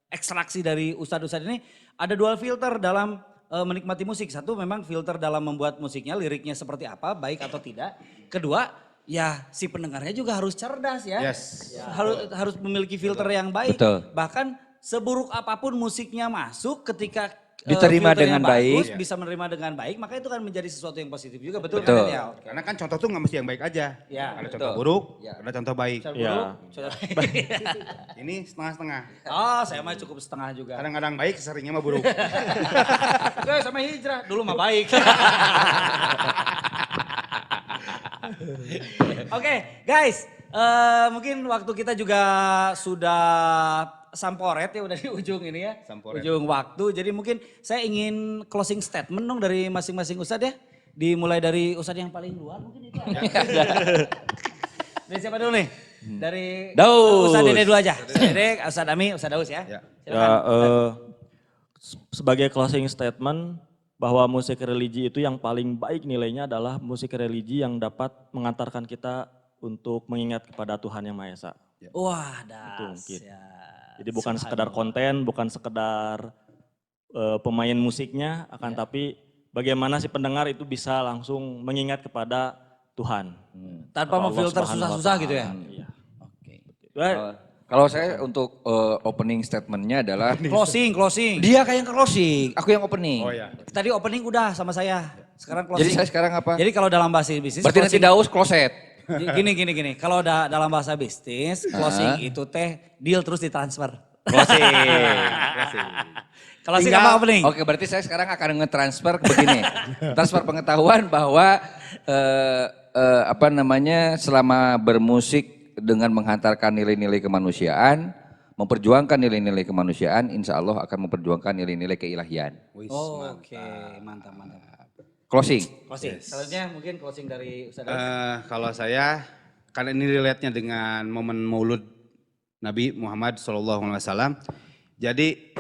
ekstraksi dari ustadz-ustadz ini ada dua filter dalam menikmati musik. Satu memang filter dalam membuat musiknya, liriknya seperti apa, baik atau tidak. Kedua, ya si pendengarnya juga harus cerdas ya. Yes. Harus memiliki filter yang baik. Betul. Bahkan seburuk apapun musiknya masuk ketika Diterima filternya dengan bagus, baik. bisa menerima dengan baik, maka itu kan menjadi sesuatu yang positif juga. Betul, Betul. kan ya? Oke. Karena kan contoh tuh nggak mesti yang baik aja. Ya, Ada betul. contoh buruk, Ya. ada contoh baik. Saya Ya. buruk, saya baik. Ini setengah-setengah. Oh, saya mah cukup setengah juga. Kadang-kadang baik, seringnya mah buruk. Oke, sama hijrah. Dulu mah baik. Oke, guys. Mungkin waktu kita juga sudah samporet ya, udah di ujung ini ya. Samporet. Ujung waktu. Jadi mungkin saya ingin closing statement dong dari masing-masing ustadz ya. Dimulai dari ustadz yang paling luar mungkin itu. Dari siapa dulu nih? Dari Daus. Ustadz Dede dulu aja. Ustadz Dede, Ustadz Dami, Ustadz Daus ya. Ya. Ya, sebagai closing statement bahwa musik religi itu yang paling baik nilainya adalah musik religi yang dapat mengantarkan kita untuk mengingat kepada Tuhan Yang Maha Esa. Wah, Itu das mungkin. ya. Jadi bukan sekedar konten, bukan sekedar pemain musiknya, akan tapi bagaimana si pendengar itu bisa langsung mengingat kepada Tuhan. Tanpa Atau Allah memfilter Subhanahu wa susah-susah gitu ya? Ta'ala. Iya. Oke. Kalau saya untuk opening statementnya adalah Closing. dia kayak yang closing, aku yang opening. Oh ya. Tadi opening udah sama saya. Sekarang closing. Jadi saya sekarang apa? Jadi kalau dalam bahasa bisnis Berarti nanti Daus closet. Gini. Kalau dalam bahasa bisnis, closing itu teh deal terus ditransfer. Closing. Closing apa opening? Oke, berarti saya sekarang akan nge-transfer ke begini. Transfer pengetahuan bahwa selama bermusik dengan menghantarkan nilai-nilai kemanusiaan, memperjuangkan nilai-nilai kemanusiaan, insya Allah akan memperjuangkan nilai-nilai keilahian. Oke, mantap. Closing. Closing. Selanjutnya mungkin closing dari Ustaz. Kalau saya, karena ini relate-nya dengan momen Maulud Nabi Muhammad SAW. Jadi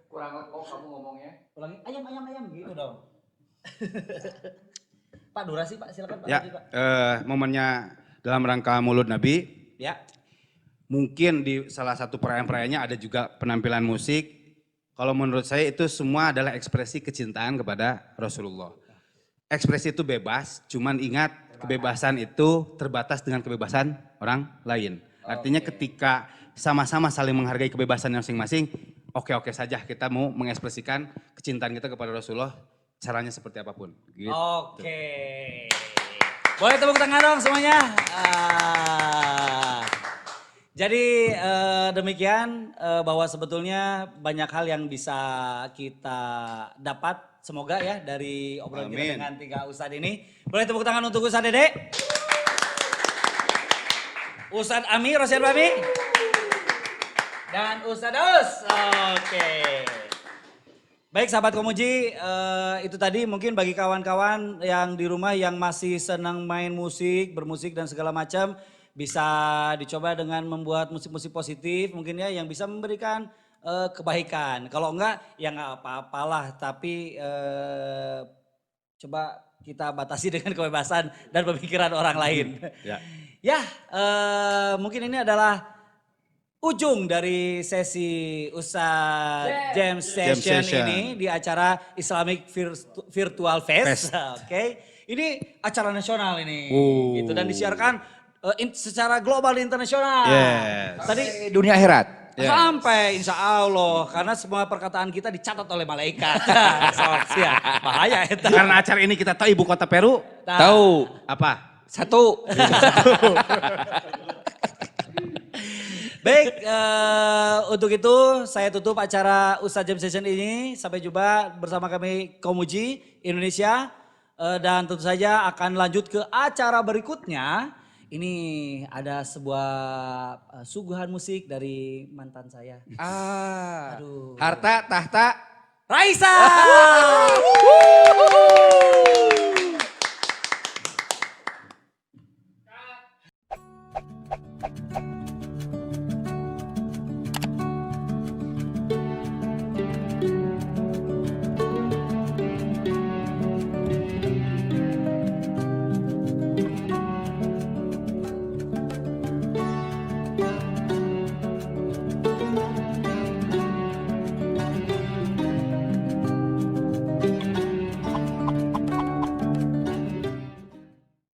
Kurang kok kamu ngomongnya. Ulangi, ayam gitu dong. Pak durasi Pak, silakan Pak. ya, momennya dalam rangka Maulud Nabi, Ya. mungkin di salah satu perayaan-perayaannya ada juga penampilan musik. Kalau menurut saya itu semua adalah ekspresi kecintaan kepada Rasulullah. Ekspresi itu bebas, cuman ingat kebebasan itu terbatas dengan kebebasan orang lain. Artinya ketika sama-sama saling menghargai kebebasan masing-masing, oke-oke saja kita mau mengekspresikan kecintaan kita kepada Rasulullah, caranya seperti apapun. Gitu. Oke. Boleh tepuk tangan dong semuanya. Jadi demikian bahwa sebetulnya banyak hal yang bisa kita dapat semoga ya dari obrolan kita Amin. dengan 3 Ustadz ini. Boleh tepuk tangan untuk Ustadz Dede. Ustadz Ami, Rosyad Bami. Dan Ustadz Daus. Oke. Baik sahabat Komuji, itu tadi mungkin bagi kawan-kawan yang di rumah yang masih senang main musik, bermusik dan segala macam, bisa dicoba dengan membuat musik-musik positif mungkin ya yang bisa memberikan kebaikan. Kalau enggak ya enggak apa-apalah, tapi coba kita batasi dengan kebebasan dan pemikiran orang lain. Ya, mungkin ini adalah ujung dari sesi Ustadz Jam Session ini di acara Islamic Virtual Fest. Oke, ini acara nasional ini, gitu dan disiarkan secara global internasional. Tadi Dunia akhirat. sampai insya Allah karena semua perkataan kita dicatat oleh malaikat. Bahaya itu. Karena acara ini kita tahu ibu kota Peru. Nah, Tahu. Apa? Satu. Baik, untuk itu saya tutup acara Ustadz Jam Session ini. Sampai jumpa bersama kami Komuji Indonesia. Dan tentu saja akan lanjut ke acara berikutnya. Ini ada sebuah suguhan musik dari mantan saya. Ah. Aduh. Harta, tahta. Raisa!